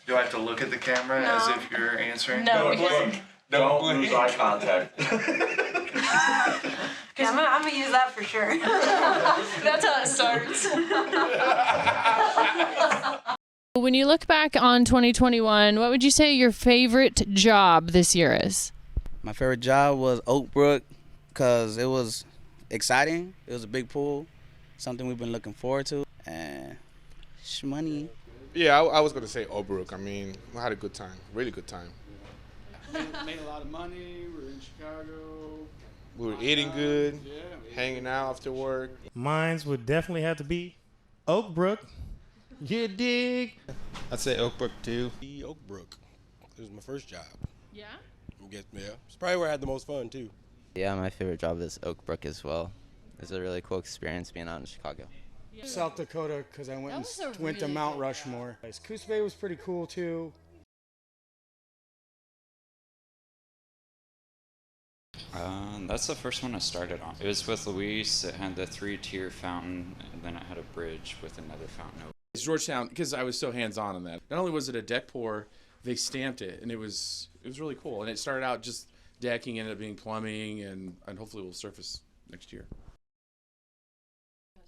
Do I have to look at the camera as if you're answering? No, because Don't lose eye contact. yeah, I'm gonna use that for sure. That's how it starts. When you look back on 2021, what would you say your favorite job this year is? My favorite job was Oak Brook because it was exciting. It was a big pool, something we've been looking forward to, and money. Yeah, I was going to say Oak Brook. I mean, we had a good time, really good time. Made a lot of money. We're in Chicago. We were eating good, hanging out after work. Mines would definitely have to be Oak Brook. You dig? I'd say Oak Brook too. Oak Brook. It was my first job. Yeah? Yeah. It's probably where I had the most fun too. Yeah, my favorite job is Oak Brook as well. It was a really cool experience being out in Chicago. South Dakota, because I went went to really Mount good Rushmore. Coos Bay was pretty cool too. That's the first one I started on. It was with Luis. It had the 3-tier fountain, and then it had a bridge with another fountain. It's Georgetown, because I was so hands-on on that. Not only was it a deck pour, they stamped it, and it was really cool. And it started out just decking, ended up being plumbing, and hopefully will surface next year.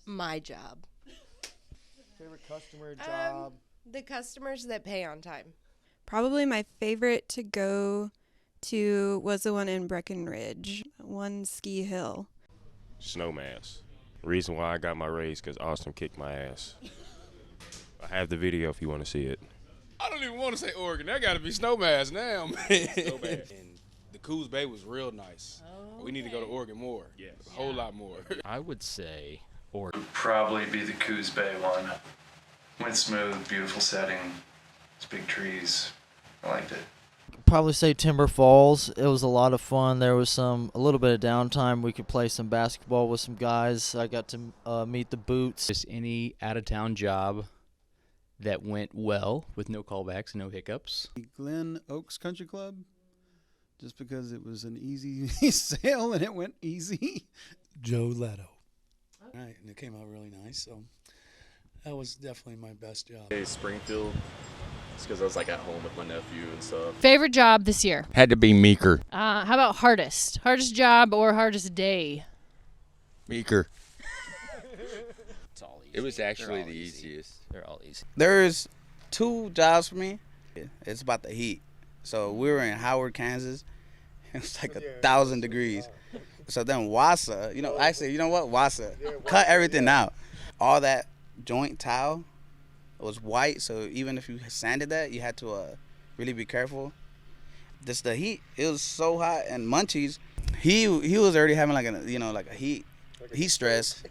My job. Favorite customer job? The customers that pay on time. Probably my favorite to go to was the one in Breckenridge, one ski hill. Snowmass. Reason why I got my raise because Austin kicked my ass. I have the video if you want to see it. I don't even want to say Oregon. That got to be Snowmass now, man. Snowmass. And the Coos Bay was real nice. We need to go to Oregon more. Yes. A whole lot more. I would say Oregon. Would probably be the Coos Bay one. Went smooth, beautiful setting. It's big trees. I liked it. Probably say Timber Falls. It was a lot of fun. There was a little bit of downtime. We could play some basketball with some guys. I got to meet the Boots. Just any out-of-town job that went well with no callbacks and no hiccups. Glen Oaks Country Club, just because it was an easy sale and it went easy. Joe Leto. Right, and it came out really nice, so that was definitely my best job. Hey, Springfield, just because I was like at home with my nephew and stuff. Favorite job this year? Had to be Meeker. How about hardest? Hardest job or hardest day? Meeker. It's all easy. It was actually the easiest. They're all easy. There's 2 jobs for me. It's about the heat. So we were in Howard, Kansas. It was like 1,000 degrees. So then Wassa, you know what? Wassa, cut everything out. All that joint tile was white, so even if you sanded that, you had to really be careful. Just the heat, it was so hot. And Munchies, he was already having like a heat stress.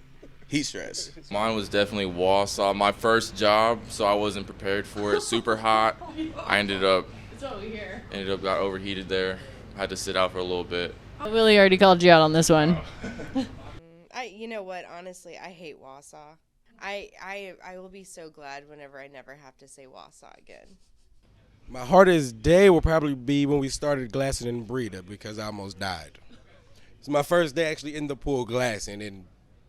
Heat stress. Mine was definitely Wausau. My first job, so I wasn't prepared for it. Super hot. I ended up got overheated there. Had to sit out for a little bit. Willie already called you out on this one. You know what? Honestly, I hate Wausau. I will be so glad whenever I never have to say Wausau again. My hardest day will probably be when we started glassing in Breda because I almost died. It's my first day actually in the pool glassing, and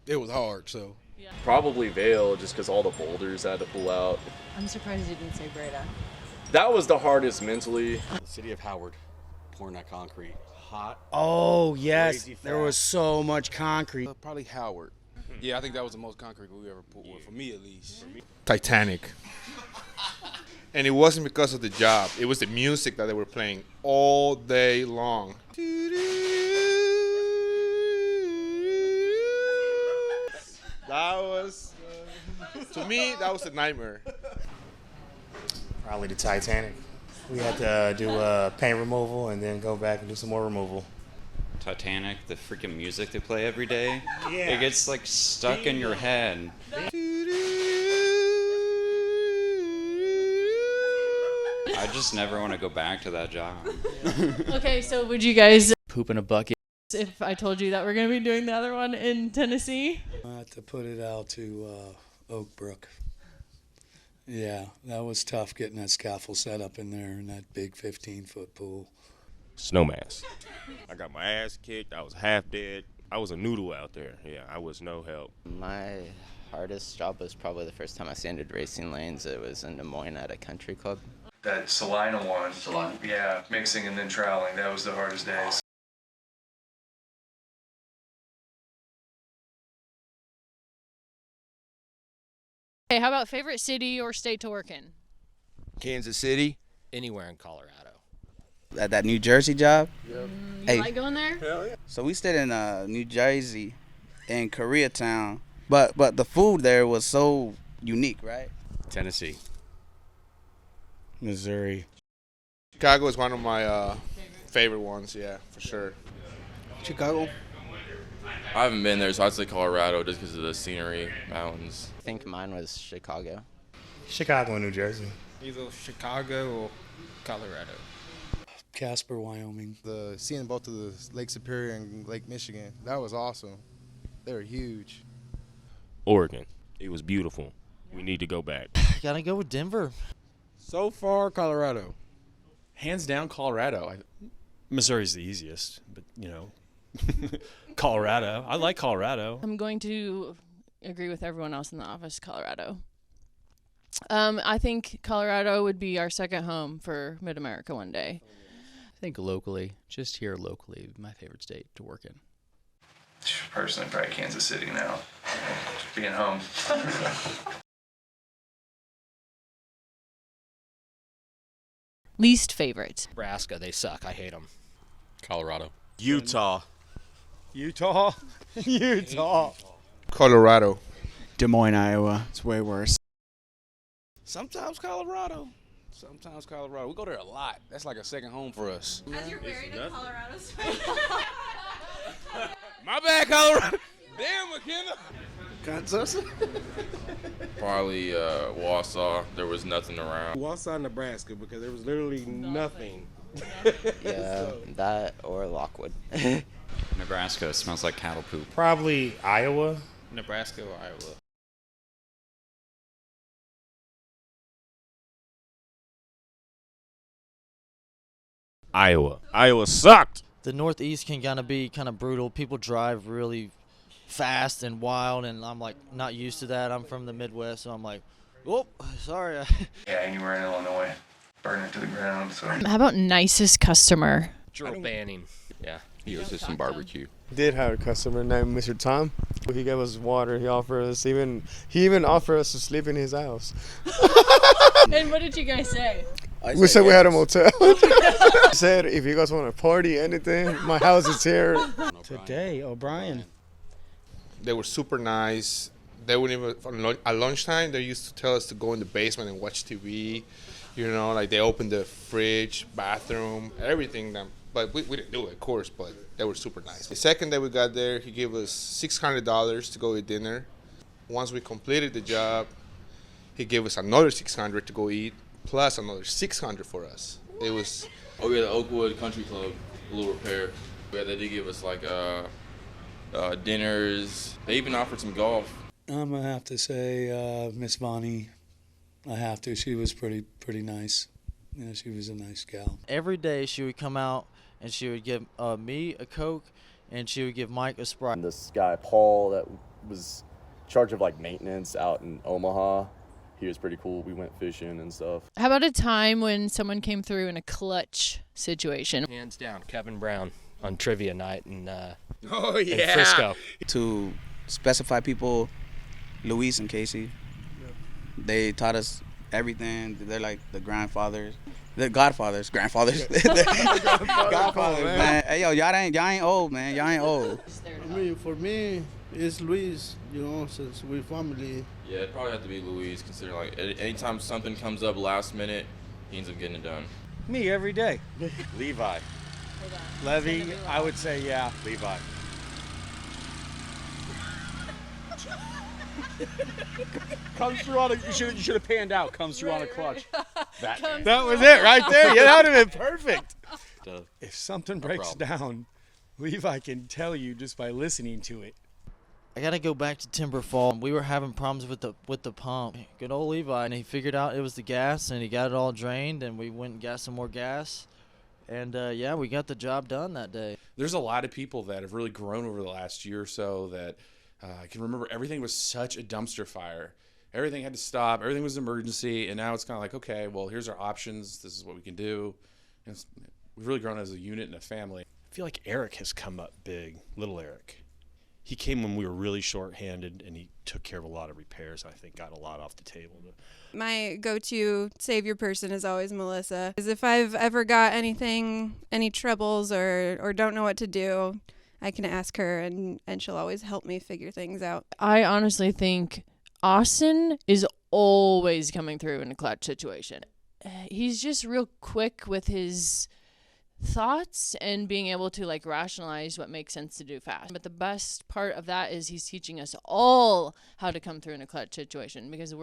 it was hard, so. Yeah. Probably Vail, just because all the boulders I had to pull out. I'm surprised you didn't say Breda. That was the hardest mentally. The city of Howard, pouring that concrete. Hot. Oh, yes. There was so much concrete. Probably Howard. Yeah, I think that was the most concrete we ever put with, for me at least. Titanic. And it wasn't because of the job. It was the music that they were playing all day long. That was, to me, that was a nightmare. Probably the Titanic. We had to do paint removal and then go back and do some more removal. Titanic, the freaking music they play every day. Yeah. It gets like stuck in your head. I just never want to go back to that job. Okay, so would you guys poop in a bucket if I told you that we're going to be doing the other one in Tennessee? I had to put it out to Oak Brook. Yeah, that was tough getting that scaffold set up in there in that big 15-foot pool. Snowmass. I got my ass kicked. I was half dead. I was a noodle out there. Yeah, I was no help. My hardest job was probably the first time I sanded racing lanes. It was in Des Moines at a country club. That Salina one. Salina. Yeah, mixing and then troweling. That was the hardest days. Hey, how about favorite city or state to work in? Kansas City, anywhere in Colorado. At that New Jersey job. You Hey, like going there? hell yeah. So we stayed in New Jersey, in Koreatown, but the food there was so unique, right? Tennessee. Missouri. Chicago is one of my favorite ones, yeah, for sure. Chicago. I haven't been there, so I'd say Colorado just because of the scenery, mountains. I think mine was Chicago. Chicago and New Jersey. Either Chicago or Colorado. Casper, Wyoming. Seeing both of the Lake Superior and Lake Michigan, that was awesome. They were huge. Oregon. It was beautiful. We need to go back. Gotta go with Denver. So far, Colorado. Hands down, Colorado. Missouri's the easiest, but Colorado. I like Colorado. I'm going to agree with everyone else in the office, Colorado. I think Colorado would be our second home for Mid-America one day. I think locally, just here locally, my favorite state to work in. Personally, probably Kansas City now. Just being home. Least favorite. Nebraska, they suck. I hate them. Colorado. Utah. Utah. Utah. Colorado. Des Moines, Iowa. It's way worse. Sometimes Colorado. Sometimes Colorado. We go there a lot. That's like a second home for us. As you're wearing a Colorado sweater. My bad, Colorado. Damn, McKenna. Kansas. Probably Wausau. There was nothing around. Wausau, Nebraska, because there was literally nothing. Yeah, that or Lockwood. Nebraska smells like cattle poop. Probably Iowa. Nebraska or Iowa. Iowa. Iowa sucked. The Northeast can kind of brutal. People drive really fast and wild, and I'm like not used to that. I'm from the Midwest, so I'm like, oh, sorry. Yeah, anywhere in Illinois. Burn it to the ground. So. How about nicest customer? Gerald Banning. Yeah, he owes us some barbecue. Did have a customer named Mr. Tom. He gave us water. He offered us he even offered us to sleep in his house. And what did you guys say? We said we had a motel. He said if you guys want to party, anything, my house is here. Today, O'Brien. They were super nice. They wouldn't even, at lunchtime, they used to tell us to go in the basement and watch TV. Like they opened the fridge, bathroom, everything. But we didn't do it, of course, but they were super nice. The second day we got there, he gave us $600 to go eat dinner. Once we completed the job, he gave us another $600 to go eat, plus another $600 for us. It was... Oh yeah, the Oakwood Country Club, a little repair. Yeah, they did give us like dinners. They even offered some golf. I'm gonna have to say Miss Vonnie. I have to. She was pretty nice. She was a nice gal. Every day she would come out and she would give me a Coke, and she would give Mike a Sprite. This guy, Paul, that was in charge of like maintenance out in Omaha, he was pretty cool. We went fishing and stuff. How about a time when someone came through in a clutch situation? Hands down, Kevin Brown on trivia night in in Frisco. To specify people, Luis and Casey, they taught us everything. They're like the grandfathers. The grandfathers. Godfathers, man. Hey, yo, y'all ain't old, man. Y'all ain't old. For me, it's Luis, since we're family. Yeah, it'd probably have to be Louise, considering like anytime something comes up last minute, he ends up getting it done. Me every day. Levi. Levy, I would say yeah, Levi. Comes through on a, you should have panned out. Comes through on a clutch. That was it right there. Yeah, that would have been perfect. If something breaks down, Levi can tell you just by listening to it. I gotta go back to Timber Fall. We were having problems with the pump. Good old Levi, and he figured out it was the gas, and he got it all drained, and we went and got some more gas. And we got the job done that day. There's a lot of people that have really grown over the last year or so that I can remember everything was such a dumpster fire. everything had to stop. Everything was an emergency, and now it's kind of like, okay, well, here's our options. This is what we can do. And we've really grown as a unit and a family. I feel like Eric has come up big, little Eric. He came when we were really short-handed, and he took care of a lot of repairs. I think got a lot off the table. My go-to savior person is always Melissa. Because if I've ever got any troubles or don't know what to do, I can ask her, and she'll always help me figure things out. I honestly think Austin is always coming through in a clutch situation. He's just real quick with his thoughts and being able to like rationalize what makes sense to do fast. But the best part of that is he's teaching us all how to come through in a clutch situation, because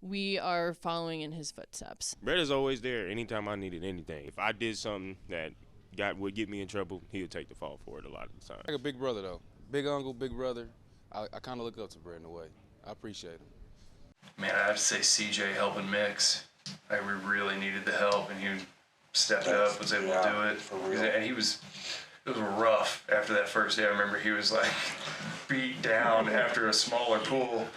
we are following in his footsteps. Brett is always there anytime I needed anything. If I did something that would get me in trouble, he would take the fall for it a lot of the time. Like a big brother, though. Big uncle, big brother. I kind of look up to Brett in a way. I appreciate him. Man, I have to say CJ helping mix. Like, we really needed the help, and he stepped up, was able to do it. And it was rough after that first day. I remember he was like beat down after a smaller pool.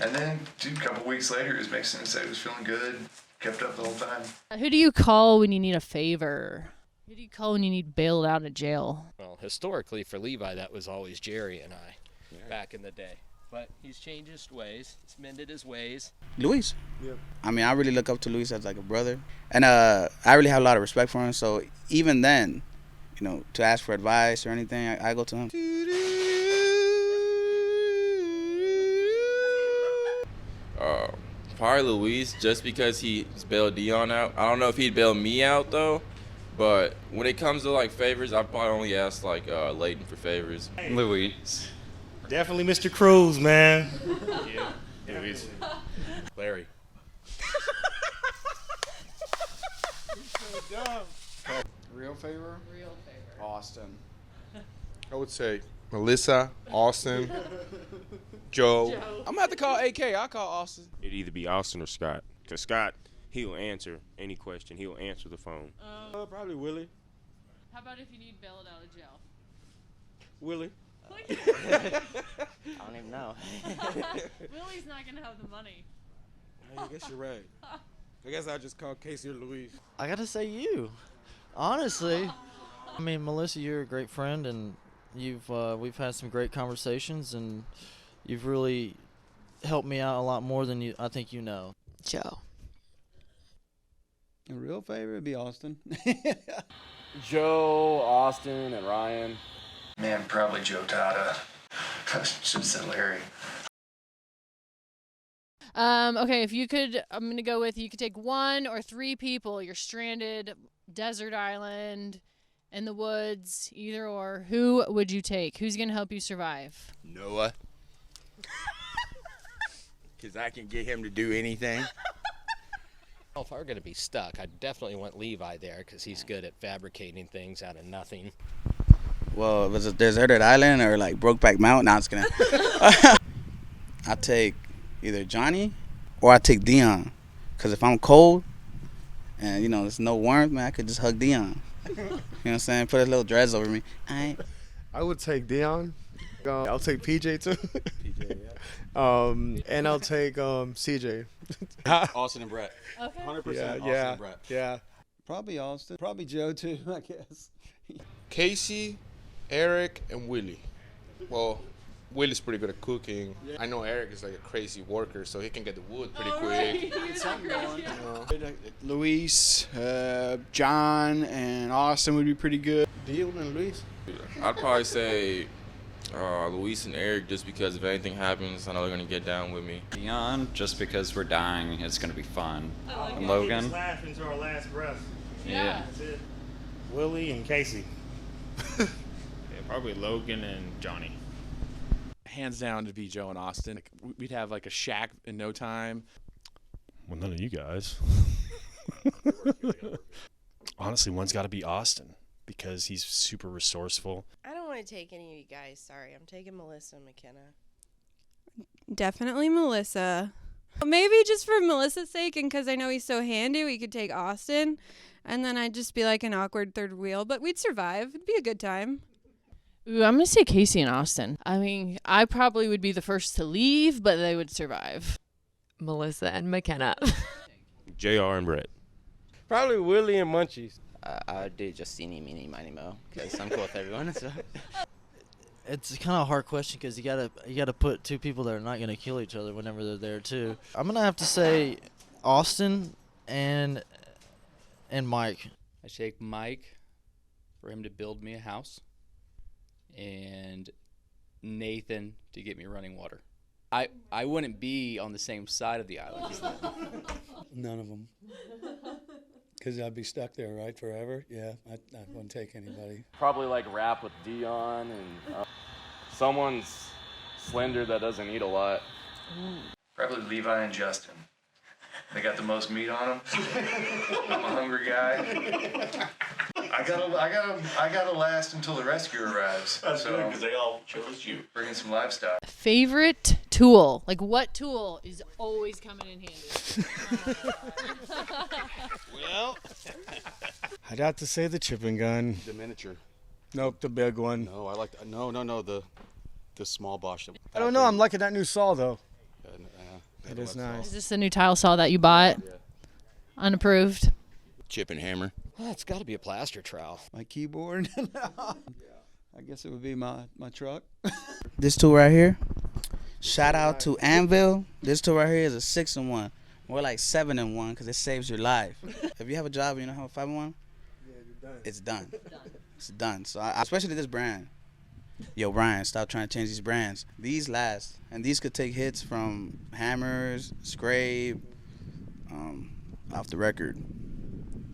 And then, dude, a couple weeks later, he was mixing and said he was feeling good, kept up the whole time. Who do you call when you need a favor? Who do you call when you need bailed out of jail? Well, historically for Levi, that was always Jerry and I back in the day. But he's changed his ways. He's mended his ways. Luis. Yep. I mean, I really look up to Luis as like a brother. And I really have a lot of respect for him. So even then, you know, to ask for advice or anything, I go to him. Probably Luis, just because he's bailed Dion out. I don't know if he'd bail me out, though. But when it comes to, like, favors, I'd probably only ask, like, Layton for favors. Luis. Definitely Mr. Cruz, man. Yeah, Luis. Larry. Real favor? Real favor. Austin. I would say Melissa, Austin, Joe. I'm going to have to call AK. I'll call Austin. It'd either be Austin or Scott. Because Scott, he'll answer any question. He'll answer the phone. Probably Willie. How about if you need bailed out of jail? Willie. I don't even know. Willie's not going to have the money. I guess you're right. I guess I'll just call Casey or Louise. I got to say you. Honestly. I mean, Melissa, you're a great friend, and we've had some great conversations, and you've really helped me out a lot more than I think you know. Joe. A real favor would be Austin. Joe, Austin, and Ryan. Man, probably Joe Tata. I should have said Larry. Okay, if you could, I'm going to go with you could take 1 or 3 people. You're stranded, desert island, in the woods, either or. Who would you take? Who's going to help you survive? Noah. Because I can get him to do anything. Well, if I were going to be stuck, I'd definitely want Levi there because he's good at fabricating things out of nothing. Well, if it's a deserted island or like Brokeback Mountain, no, I'm just kidding. I take either Johnny or I take Dion. Because if I'm cold and, you know, there's no warmth, man, I could just hug Dion. You know what I'm saying? Put a little dreads over me. I would take Dion. I'll take PJ too. And I'll take CJ. Austin and Brett. Okay. 100% Yeah, Austin yeah, and Brett. yeah. Probably Austin. Probably Joe too, I guess. Casey, Eric, and Willie. Well, Willie's pretty good at cooking. Yeah. I know Eric is like a crazy worker, so he can get the wood pretty quick. Luis, John, and Austin would be pretty good. Dion and Luis? I'd probably say Luis and Eric, just because if anything happens, I know they're going to get down with me. Dion, just because we're dying, it's going to be fun. Like and Logan. Just laugh into our last breath. Yeah. That's it. Willie and Casey. Yeah, probably Logan and Johnny. Hands down to be Joe and Austin. Like, we'd have like a shack in no time. Well, none of you guys. Honestly, one's got to be Austin because he's super resourceful. I don't want to take any of you guys. Sorry, I'm taking Melissa and McKenna. Definitely Melissa. Maybe just for Melissa's sake and because I know he's so handy, we could take Austin. And then I'd just be like an awkward third wheel. But we'd survive. It'd be a good time. Ooh, I'm going to say Casey and Austin. I mean, I probably would be the first to leave, but they would survive. Melissa and McKenna. JR and Brett. Probably Willie and Munchies. I would do just eeny, meeny, miny, mo, because I'm cool with everyone. So. It's kind of a hard question because you gotta put two people that are not gonna kill each other whenever they're there too. I'm gonna have to say Austin and Mike. I take Mike for him to build me a house, and Nathan to get me running water. I wouldn't be on the same side of the island as them. None of them. Because I'd be stuck there, right, forever? Yeah, I wouldn't take anybody. Probably like rap with Dion and someone's slender that doesn't eat a lot. Probably Levi and Justin. They got the most meat on them. I'm a hungry guy. I gotta last until the rescue arrives. That's good because they all chose you. Bringing some livestock. Favorite tool? Like, what tool is always coming in handy? Well, I'd have to say the chipping gun. The miniature. Nope, the big one. No, I like the small Bosch. I don't know. I'm liking that new saw though. It is nice. Is this the new tile saw that you bought? Yeah. Unapproved. Chip and hammer. Well, it's got to be a plaster trowel. My keyboard. I guess it would be my truck. This tool right here, shout out to Anvil. This tool right here is a 6-in-1. More like 7-in-1 because it saves your life. If you have a job and you don't have a 5-in-1, it's done. It's done. So especially this brand. Yo, Brian, stop trying to change these brands. These last, and these could take hits from hammers, scrape, off the record,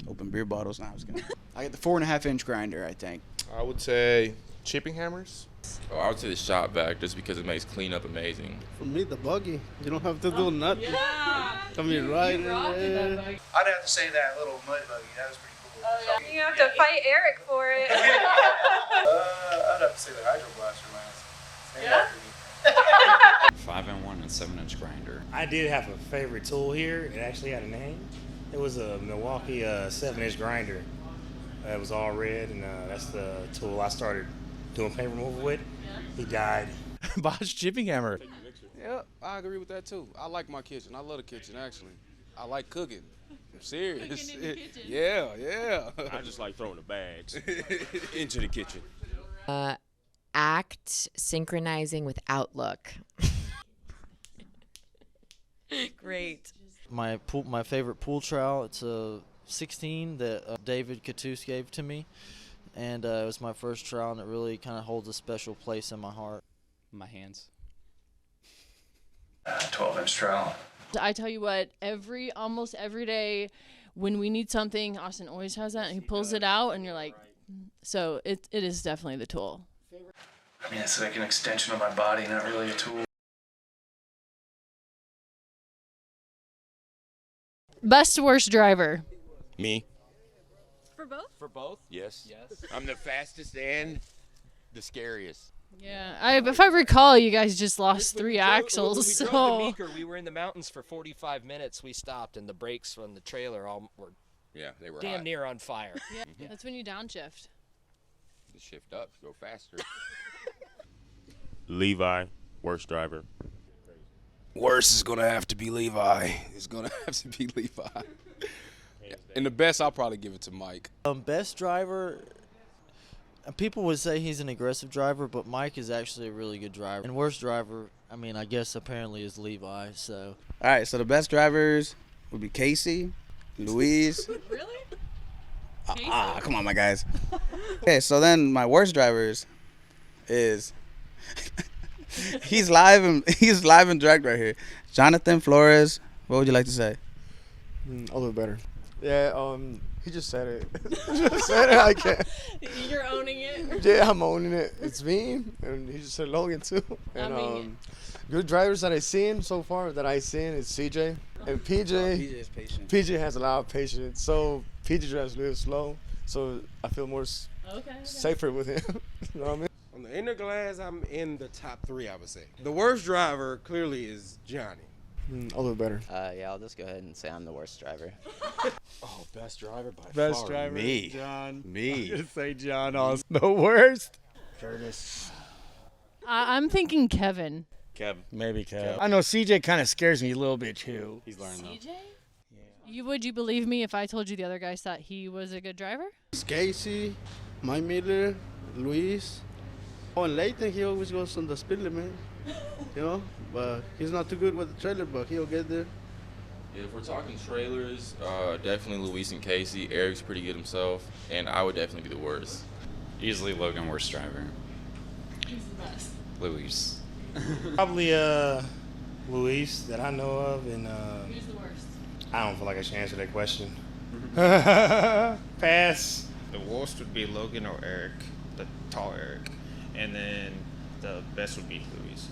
open beer bottles. Nah, I was kidding. I get the 4.5-inch grinder, I think. I would say chipping hammers. Oh, I would say the shop vac just because it makes cleanup amazing. For me, the buggy. You don't have to do nothing. Yeah. I mean, right in there. I'd have to say that little mud buggy. That was pretty cool. Oh, yeah. You have to fight Eric for it. I'd have to say the Hydro Blaster last. Yeah? 5-in-1 and 7-inch grinder. I did have a favorite tool here. It actually had a name. It was a Milwaukee 7-inch grinder. It was all red, and that's the tool I started doing paint removal with. He died. Bosch chipping hammer. Yeah, I agree with that too. I like my kitchen. I love the kitchen actually. I like cooking. I'm serious. Cooking in the kitchen. Yeah. I just like throwing the bags into the kitchen. Act synchronizing with Outlook. Great. My favorite pool trowel. It's a 16 that David Catus gave to me, and it was my first trowel, and it really kind of holds a special place in my heart. My hands. 12-inch trowel. I tell you what, almost every day when we need something, Austin always has that, and he pulls it out, and you're like, so it is definitely the tool. I mean, it's like an extension of my body, not really a tool. Best worst driver? Me. For both? For both? Yes. I'm the fastest and the scariest. Yeah, if I recall, you guys just lost 3 axles. When we drove to Meeker, we were in the mountains for 45 minutes. We stopped, and the brakes on the trailer were they were damn hot. near on fire. Yeah, that's when you downshift. To shift up, go faster. Levi, worst driver. Worst is going to have to be Levi. It's going to have to be Levi. And the best, I'll probably give it to Mike. Best driver, people would say he's an aggressive driver, but Mike is actually a really good driver. And worst driver, I mean, I guess apparently is Levi. So. All right, so the best drivers would be Casey, Luis. Really? Come on, my guys. Okay, so then my worst drivers is he's live and direct right here. Jonathan Flores. What would you like to say? A little better. Yeah, he just said it. Just said it. I can't. You're owning it? Yeah, I'm owning it. It's me, and he just said Logan too. And good drivers that I've seen so far is CJ. And PJ. PJ is patient. PJ has a lot of patience. So PJ drives a little slow. So I feel more safer with him. You know what I mean? On the inner glass, I'm in the top 3, I would say. The worst driver clearly is Johnny. A little better. Yeah, I'll just go ahead and say I'm the worst driver. Oh, best driver by Best far. driver, Me. John. Me. I'm gonna say John. The worst. Curtis. I'm thinking Kevin. Kev. Maybe Kev. I know CJ kind of scares me a little bit too. He's learning though. CJ? Would you believe me if I told you the other guys thought he was a good driver? Casey, Mike Miller, Luis. Oh, and Layton, he always goes on the speed limit, you know? But he's not too good with the trailer, but he'll get there. Yeah, if we're talking trailers, definitely Luis and Casey. Eric's pretty good himself, and I would definitely be the worst. Easily Logan, worst driver. Who's the best? Luis. Probably Luis that I know of, and Who's the worst? I don't feel like I should answer that question. Pass. The worst would be Logan or Eric, the tall Eric, and then the best would be Luis.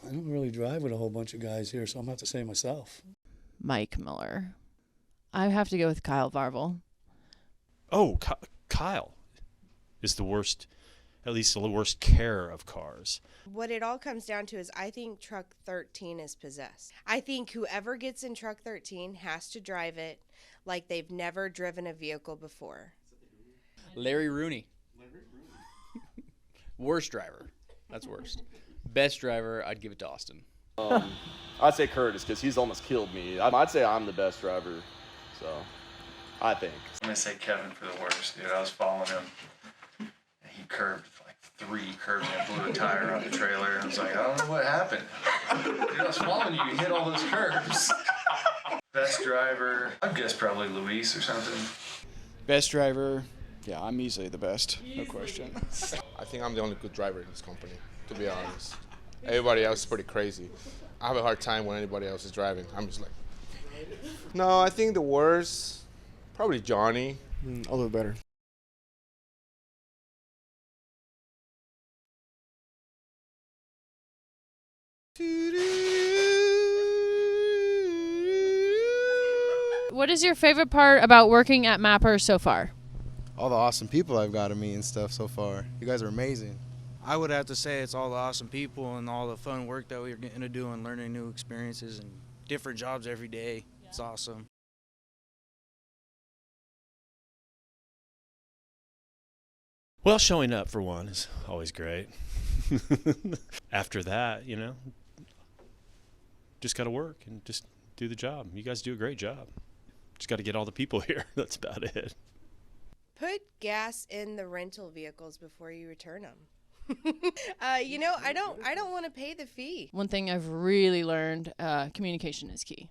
I don't really drive with a whole bunch of guys here, so I'm going to have to say myself. Mike Miller. I have to go with Kyle Varvel. Oh, Kyle is the worst, at least the worst care of cars. What it all comes down to is I think truck 13 is possessed. I think whoever gets in truck 13 has to drive it like they've never driven a vehicle before. Larry Rooney. Worst driver. That's worst. Best driver, I'd give it to Austin. I'd say Curtis because he's almost killed me. I'd say I'm the best driver, so I think. I'm going to say Kevin for the worst, dude. I was following him, and he curved like 3 curves and blew a tire on the trailer, and I was like, I don't know what happened. Dude, I was following you. You hit all those curves. Best driver, I'd guess probably Luis or something. Best driver, yeah, I'm easily the best, no question. I think I'm the only good driver in this company, to be honest. Everybody else is pretty crazy. I have a hard time when anybody else is driving. I'm just like, no, I think the worst, probably Johnny. A little better. What is your favorite part about working at MAPR so far? All the awesome people I've got to meet and stuff so far. You guys are amazing. I would have to say it's all the awesome people and all the fun work that we're getting to do and learning new experiences and different jobs every day. Yeah. It's awesome. Well, showing up for one is always great. After that, just got to work and just do the job. You guys do a great job. Just got to get all the people here. That's about it. Put gas in the rental vehicles before you return them. I don't want to pay the fee. One thing I've really learned, communication is key.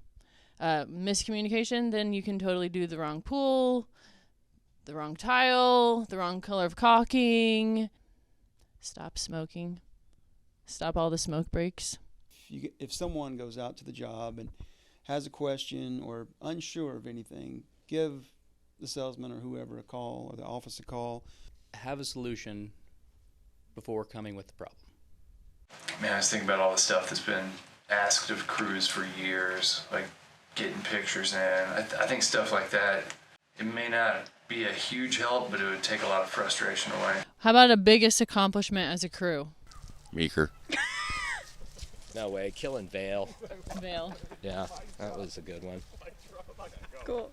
Miscommunication, then you can totally do the wrong pool, the wrong tile, the wrong color of caulking. Stop smoking. Stop all the smoke breaks. If someone goes out to the job and has a question or unsure of anything, give the salesman or whoever a call or the office a call. Have a solution before coming with the problem. Man, I was thinking about all the stuff that's been asked of crews for years, like getting pictures in. I think stuff like that, it may not be a huge help, but it would take a lot of frustration away. How about a biggest accomplishment as a crew? Meeker. No way, killing Vale. Vale. Yeah, that was a good one. Cool.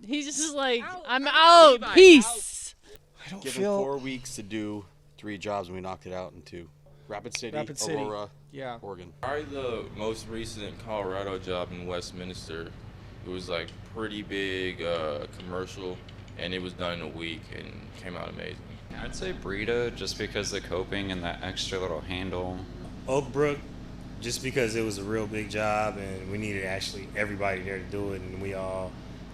He's just like, I'm out. Peace. I don't feel 4 weeks to do 3 jobs and we knocked it out in 2. Rapid City, Aurora, Oregon. Probably the most recent Colorado job in Westminster. It was like pretty big commercial, and it was done in a week and came out amazing. I'd say Brita, just because the coping and that extra little handle. Oak Brook, just because it was a real big job and we needed actually everybody there to do it, and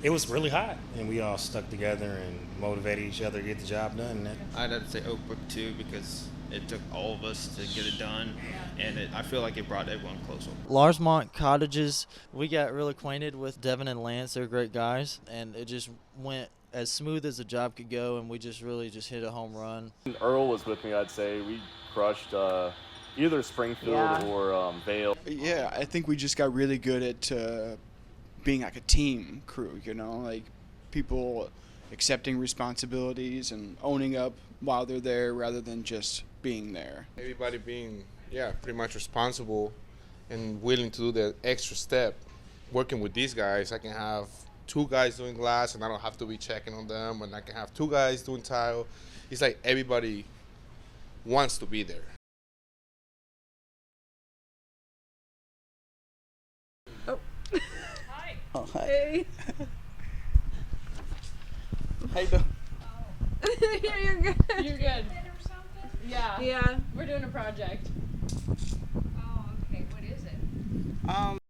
it was really hot, and we all stuck together and motivated each other to get the job done. I'd have to say Oak Brook too, because it took all of us to get it done, and I feel like it brought everyone closer. Larsmont Cottages, we got real acquainted with Devin and Lance. They're great guys, and it just went as smooth as the job could go, and we just really hit a home run. Earl was with me, I'd say. We crushed either Springfield or Vale. Yeah, I think we just got really good at being like a team crew, like people accepting responsibilities and owning up while they're there rather than just being there. Everybody being, pretty much responsible and willing to do the extra step. Working with these guys, I can have 2 guys doing glass and I don't have to be checking on them, and I can have 2 guys doing tile. It's like everybody wants to be there. Hi. Oh, hi. Hey. How you doing? Yeah, you're good. You're good. Yeah. Yeah. We're doing a project. Oh, okay. What is it?